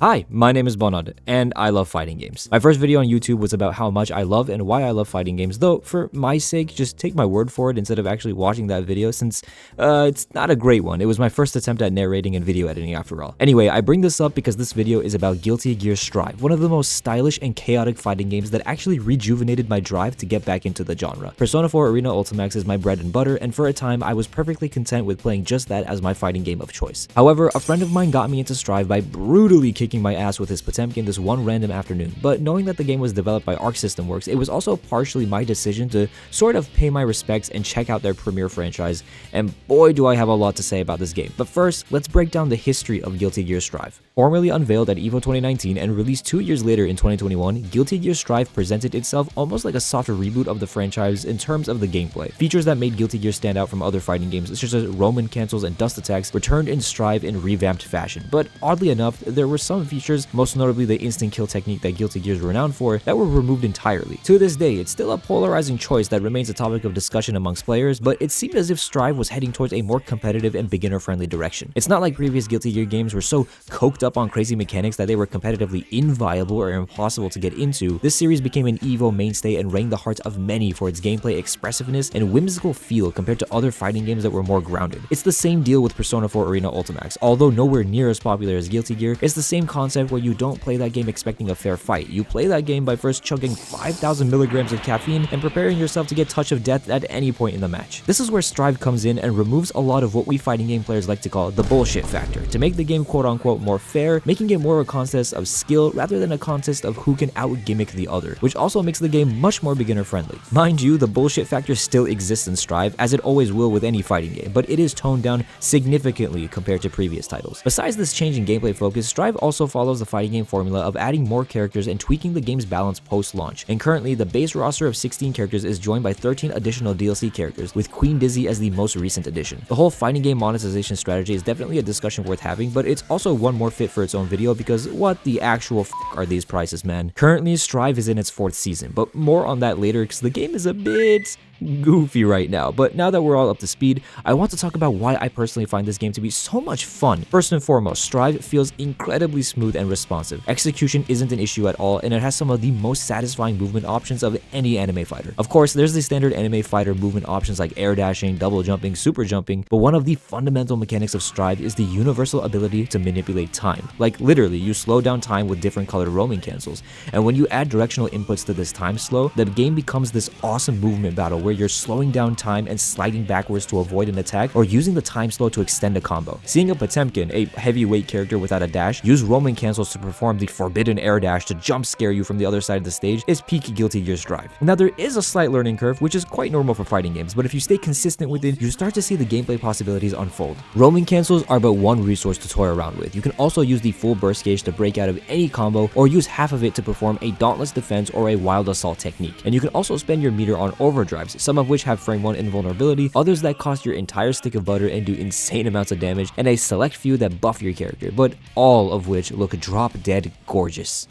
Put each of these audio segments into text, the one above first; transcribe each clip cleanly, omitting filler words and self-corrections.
Hi, my name is Bonad, and I love fighting games. My first video on YouTube was about how much I love and why I love fighting games, though for my sake, just take my word for it instead of actually watching that video since it's not a great one. It was my first attempt at narrating and video editing after all. Anyway, I bring this up because this video is about Guilty Gear Strive, one of the most stylish and chaotic fighting games that actually rejuvenated my drive to get back into the genre. Persona 4 Arena Ultimax is my bread and butter, and for a time I was perfectly content with playing just that as my fighting game of choice. However, a friend of mine got me into Strive by brutally kicking my ass with his Potemkin this one random afternoon, but knowing that the game was developed by ArcSys Works, it was also partially my decision to sort of pay my respects and check out their premier franchise, and boy do I have a lot to say about this game. But first, let's break down the history of Guilty Gear Strive. Formerly unveiled at EVO 2019 and released 2 years later in 2021, Guilty Gear Strive presented itself almost like a softer reboot of the franchise in terms of the gameplay. Features that made Guilty Gear stand out from other fighting games, such as Roman cancels and dust attacks, returned in Strive in revamped fashion. But oddly enough, there were some features, most notably the instant kill technique that Guilty Gear is renowned for, that were removed entirely. To this day, it's still a polarizing choice that remains a topic of discussion amongst players, but it seemed as if Strive was heading towards a more competitive and beginner-friendly direction. It's not like previous Guilty Gear games were so coked up on crazy mechanics that they were competitively inviable or impossible to get into. This series became an EVO mainstay and rang the hearts of many for its gameplay expressiveness and whimsical feel compared to other fighting games that were more grounded. It's the same deal with Persona 4 Arena Ultimax. Although nowhere near as popular as Guilty Gear, it's the same concept where you don't play that game expecting a fair fight. You play that game by first chugging 5,000 milligrams of caffeine and preparing yourself to get touch of death at any point in the match. This is where Strive comes in and removes a lot of what we fighting game players like to call the bullshit factor, to make the game quote-unquote more fair, making it more a contest of skill rather than a contest of who can out-gimmick the other, which also makes the game much more beginner-friendly. Mind you, the bullshit factor still exists in Strive, as it always will with any fighting game, but it is toned down significantly compared to previous titles. Besides this change in gameplay focus, Strive also follows the fighting game formula of adding more characters and tweaking the game's balance post-launch, and currently the base roster of 16 characters is joined by 13 additional DLC characters, with Queen Dizzy as the most recent addition. The whole fighting game monetization strategy is definitely a discussion worth having, but it's also one more fit for its own video because what the actual f are these prices, man? Currently, Strive is in its 4th season, but more on that later because the game is a bit goofy right now. But now that we're all up to speed, I want to talk about why I personally find this game to be so much fun. First and foremost, Strive feels incredibly smooth and responsive. Execution isn't an issue at all, and it has some of the most satisfying movement options of any anime fighter. Of course, there's the standard anime fighter movement options like air dashing, double jumping, super jumping, but one of the fundamental mechanics of Strive is the universal ability to manipulate time. Like literally, you slow down time with different colored roaming cancels, and when you add directional inputs to this time slow, the game becomes this awesome movement battle where you're slowing down time and sliding backwards to avoid an attack, or using the time slow to extend a combo. Seeing a Potemkin, a heavyweight character without a dash, use roaming cancels to perform the forbidden air dash to jump scare you from the other side of the stage is peak Guilty Gear Strive. Now there is a slight learning curve, which is quite normal for fighting games, but if you stay consistent with it, you start to see the gameplay possibilities unfold. Roaming cancels are but one resource to toy around with. You can also use the full burst gauge to break out of any combo, or use half of it to perform a dauntless defense or a wild assault technique. And you can also spend your meter on overdrives, some of which have frame 1 invulnerability, others that cost your entire stick of butter and do insane amounts of damage, and a select few that buff your character, but all of which look drop dead gorgeous.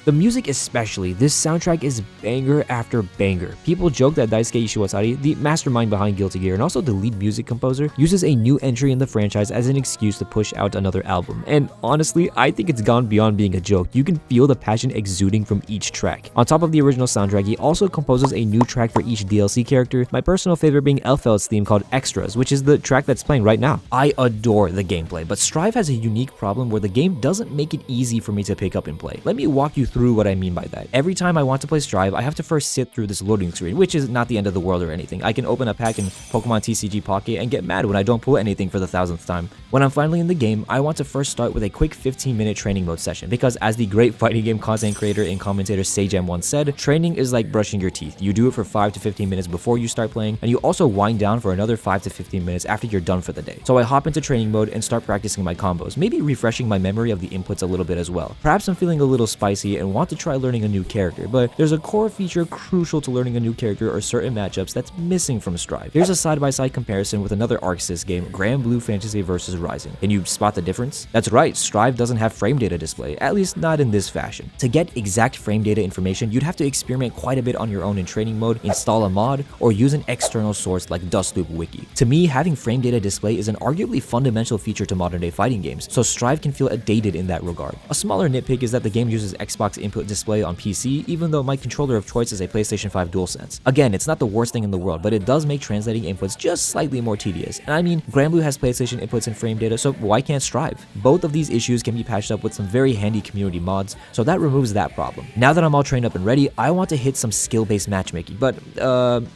The music especially, this soundtrack is banger after banger. People joke that Daisuke Ishiwatari, the mastermind behind Guilty Gear and also the lead music composer, uses a new entry in the franchise as an excuse to push out another album. And honestly, I think it's gone beyond being a joke. You can feel the passion exuding from each track. On top of the original soundtrack, he also composes a new track for each DLC character, my personal favorite being Elfeld's theme called Extras, which is the track that's playing right now. I adore the gameplay, but Strive has a unique problem where the game doesn't make it easy for me to pick up and play. Let me walk you through what I mean by that. Every time I want to play Strive, I have to first sit through this loading screen, which is not the end of the world or anything. I can open a pack in Pokemon TCG Pocket and get mad when I don't pull anything for the 1000th time. When I'm finally in the game, I want to first start with a quick 15-minute training mode session, because as the great fighting game content creator and commentator Sejam once said, training is like brushing your teeth. You do it for 5 to 15 minutes before you start playing, and you also wind down for another 5 to 15 minutes after you're done for the day. So I hop into training mode and start practicing my combos, maybe refreshing my memory of the inputs a little bit as well. Perhaps I'm feeling a little spicy and want to try learning a new character, but there's a core feature crucial to learning a new character or certain matchups that's missing from Strive. Here's a side-by-side comparison with another ArcSys game, Grand Blue Fantasy vs Rising. Can you spot the difference? That's right, Strive doesn't have frame data display, at least not in this fashion. To get exact frame data information, you'd have to experiment quite a bit on your own in training mode, install a mod, or use an external source like Dustloop Wiki. To me, having frame data display is an arguably fundamental feature to modern day fighting games, so Strive can feel dated in that regard. A smaller nitpick is that the game uses Xbox input display on PC, even though my controller of choice is a PlayStation 5 DualSense. Again, it's not the worst thing in the world, but it does make translating inputs just slightly more tedious. And I mean, Granblue has PlayStation inputs and frame data, so why can't Strive? Both of these issues can be patched up with some very handy community mods, so that removes that problem. Now that I'm all trained up and ready, I want to hit some skill-based matchmaking, but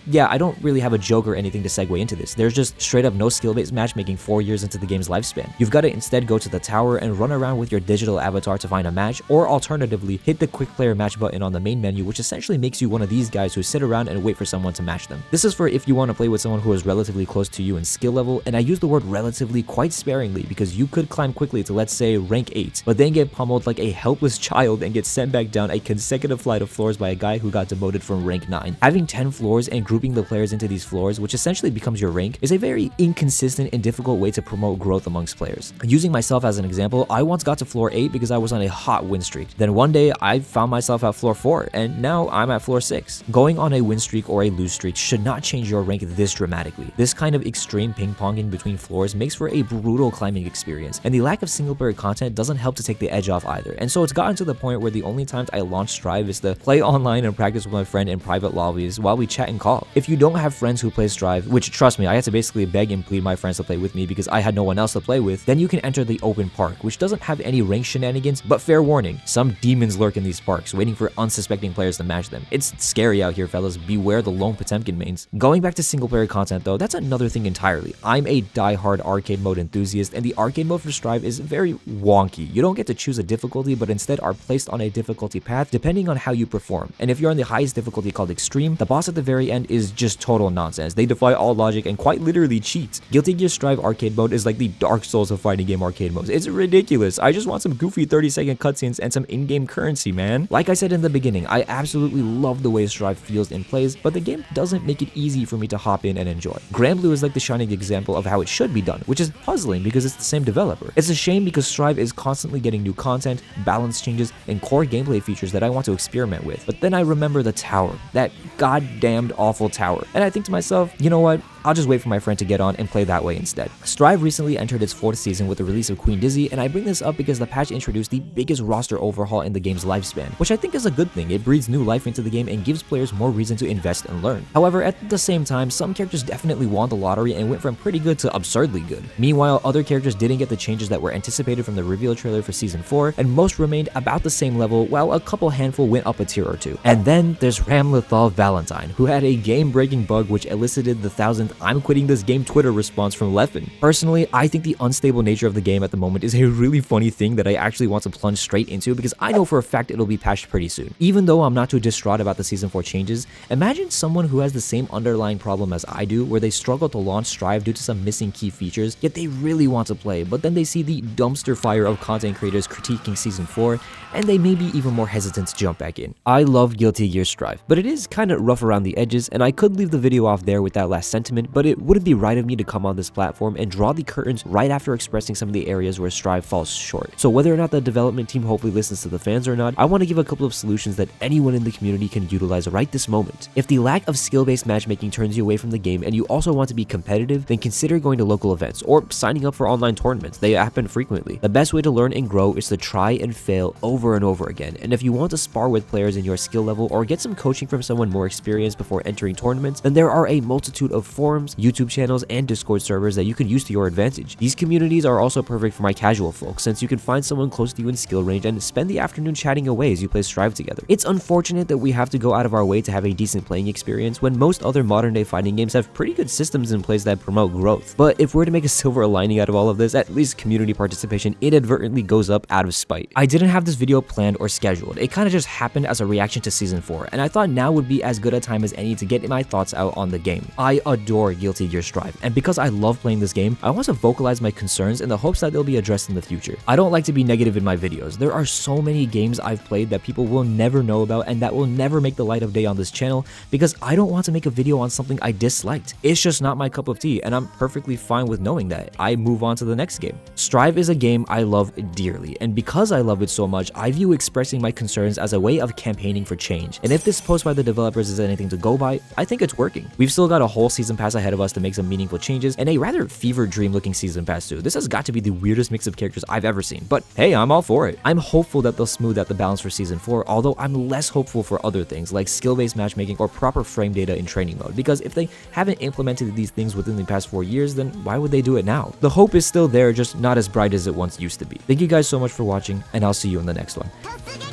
yeah, I don't really have a joke or anything to segue into this. There's just straight up no skill-based matchmaking 4 years into the game's lifespan. You've got to instead go to the tower and run around with your digital avatar to find a match, or alternatively, hit the quick player match button on the main menu, which essentially makes you one of these guys who sit around and wait for someone to match them. This is for if you want to play with someone who is relatively close to you in skill level, and I use the word relatively quite sparingly because you could climb quickly to, let's say, rank 8, but then get pummeled like a helpless child and get sent back down a consecutive flight of floors by a guy who got demoted from rank 9. Having 10 floors and grouping the players into these floors, which essentially becomes your rank, is a very inconsistent and difficult way to promote growth amongst players. Using myself as an example, I once got to floor 8 because I was on a hot win streak. Then one day I found myself at floor 4 and now I'm at floor 6. Going on a win streak or a lose streak should not change your rank this dramatically. This kind of extreme ping-ponging between floors makes for a brutal climbing experience, and the lack of single-player content doesn't help to take the edge off either. And so it's gotten to the point where the only times I launch Strive is to play online and practice with my friend in private lobbies while we chat and call. If you don't have friends who play Strive, which trust me, I had to basically beg and plead my friends to play with me because I had no one else to play with, then you can enter the open park, which doesn't have any rank shenanigans, but fair warning, some demons lurk in these parks waiting for unsuspecting players to match them. It's scary out here, fellas. Beware the lone Potemkin mains. Going back to single player content though, that's another thing entirely. I'm a die-hard arcade mode enthusiast, and the arcade mode for Strive is very wonky. You don't get to choose a difficulty, but instead are placed on a difficulty path depending on how you perform. And if you're on the highest difficulty called Extreme, the boss at the very end is just total nonsense. They defy all logic and quite literally cheat. Guilty Gear Strive arcade mode is like the Dark Souls of fighting game arcade modes. It's ridiculous. I just want some goofy 30-second cutscenes and some in-game currency, man. Like I said in the beginning, I absolutely love the way Strive feels and plays, but the game doesn't make it easy for me to hop in and enjoy. Granblue is like the shining example of how it should be done, which is puzzling because it's the same developer. It's a shame because Strive is constantly getting new content, balance changes, and core gameplay features that I want to experiment with. But then I remember the tower, that goddamned awful tower, and I think to myself, you know what? I'll just wait for my friend to get on and play that way instead. Strive recently entered its 4th season with the release of Queen Dizzy, and I bring this up because the patch introduced the biggest roster overhaul in the game's lifespan, which I think is a good thing. It breathes new life into the game and gives players more reason to invest and learn. However, at the same time, some characters definitely won the lottery and went from pretty good to absurdly good. Meanwhile, other characters didn't get the changes that were anticipated from the reveal trailer for Season 4, and most remained about the same level, while a couple handful went up a tier or two. And then there's Ramlethal Valentine, who had a game-breaking bug which elicited the 1000th "I'm quitting this game" Twitter response from Leffen. Personally, I think the unstable nature of the game at the moment is a really funny thing that I actually want to plunge straight into because I know for a fact it'll be patched pretty soon. Even though I'm not too distraught about the Season 4 changes, imagine someone who has the same underlying problem as I do, where they struggle to launch Strive due to some missing key features, yet they really want to play, but then they see the dumpster fire of content creators critiquing Season 4, and they may be even more hesitant to jump back in. I love Guilty Gear Strive, but it is kinda rough around the edges, and I could leave the video off there with that last sentiment, but it wouldn't be right of me to come on this platform and draw the curtains right after expressing some of the areas where Strive falls short. So whether or not the development team hopefully listens to the fans or not, I want to give a couple of solutions that anyone in the community can utilize right this moment. If the lack of skill-based matchmaking turns you away from the game and you also want to be competitive, then consider going to local events or signing up for online tournaments. They happen frequently. The best way to learn and grow is to try and fail over and over again. And if you want to spar with players in your skill level or get some coaching from someone more experienced before entering tournaments, then there are a multitude of forums, YouTube channels, and Discord servers that you can use to your advantage. These communities are also perfect for my casual folks, since you can find someone close to you in skill range and spend the afternoon chatting away as you play Strive together. It's unfortunate that we have to go out of our way to have a decent playing experience when most other modern day fighting games have pretty good systems in place that promote growth. But if we're to make a silver lining out of all of this, at least community participation inadvertently goes up out of spite. I didn't have this video planned or scheduled. It kind of just happened as a reaction to Season 4, and I thought now would be as good a time as any to get my thoughts out on the game. I adore your Guilty Gear Strive, and because I love playing this game, I want to vocalize my concerns in the hopes that they'll be addressed in the future. I don't like to be negative in my videos. There are so many games I've played that people will never know about and that will never make the light of day on this channel because I don't want to make a video on something I disliked. It's just not my cup of tea, and I'm perfectly fine with knowing that. I move on to the next game. Strive is a game I love dearly, and because I love it so much, I view expressing my concerns as a way of campaigning for change. And if this post by the developers is anything to go by, I think it's working. We've still got a whole season pass ahead of us to make some meaningful changes, and a rather fever dream looking season pass too. This has got to be the weirdest mix of characters I've ever seen, but hey, I'm all for it. I'm hopeful that they'll smooth out the balance for season 4, although I'm less hopeful for other things like skill-based matchmaking or proper frame data in training mode, because if they haven't implemented these things within the past 4 years, then why would they do it now? The hope is still there, just not as bright as it once used to be. Thank you guys so much for watching, and I'll see you in the next one.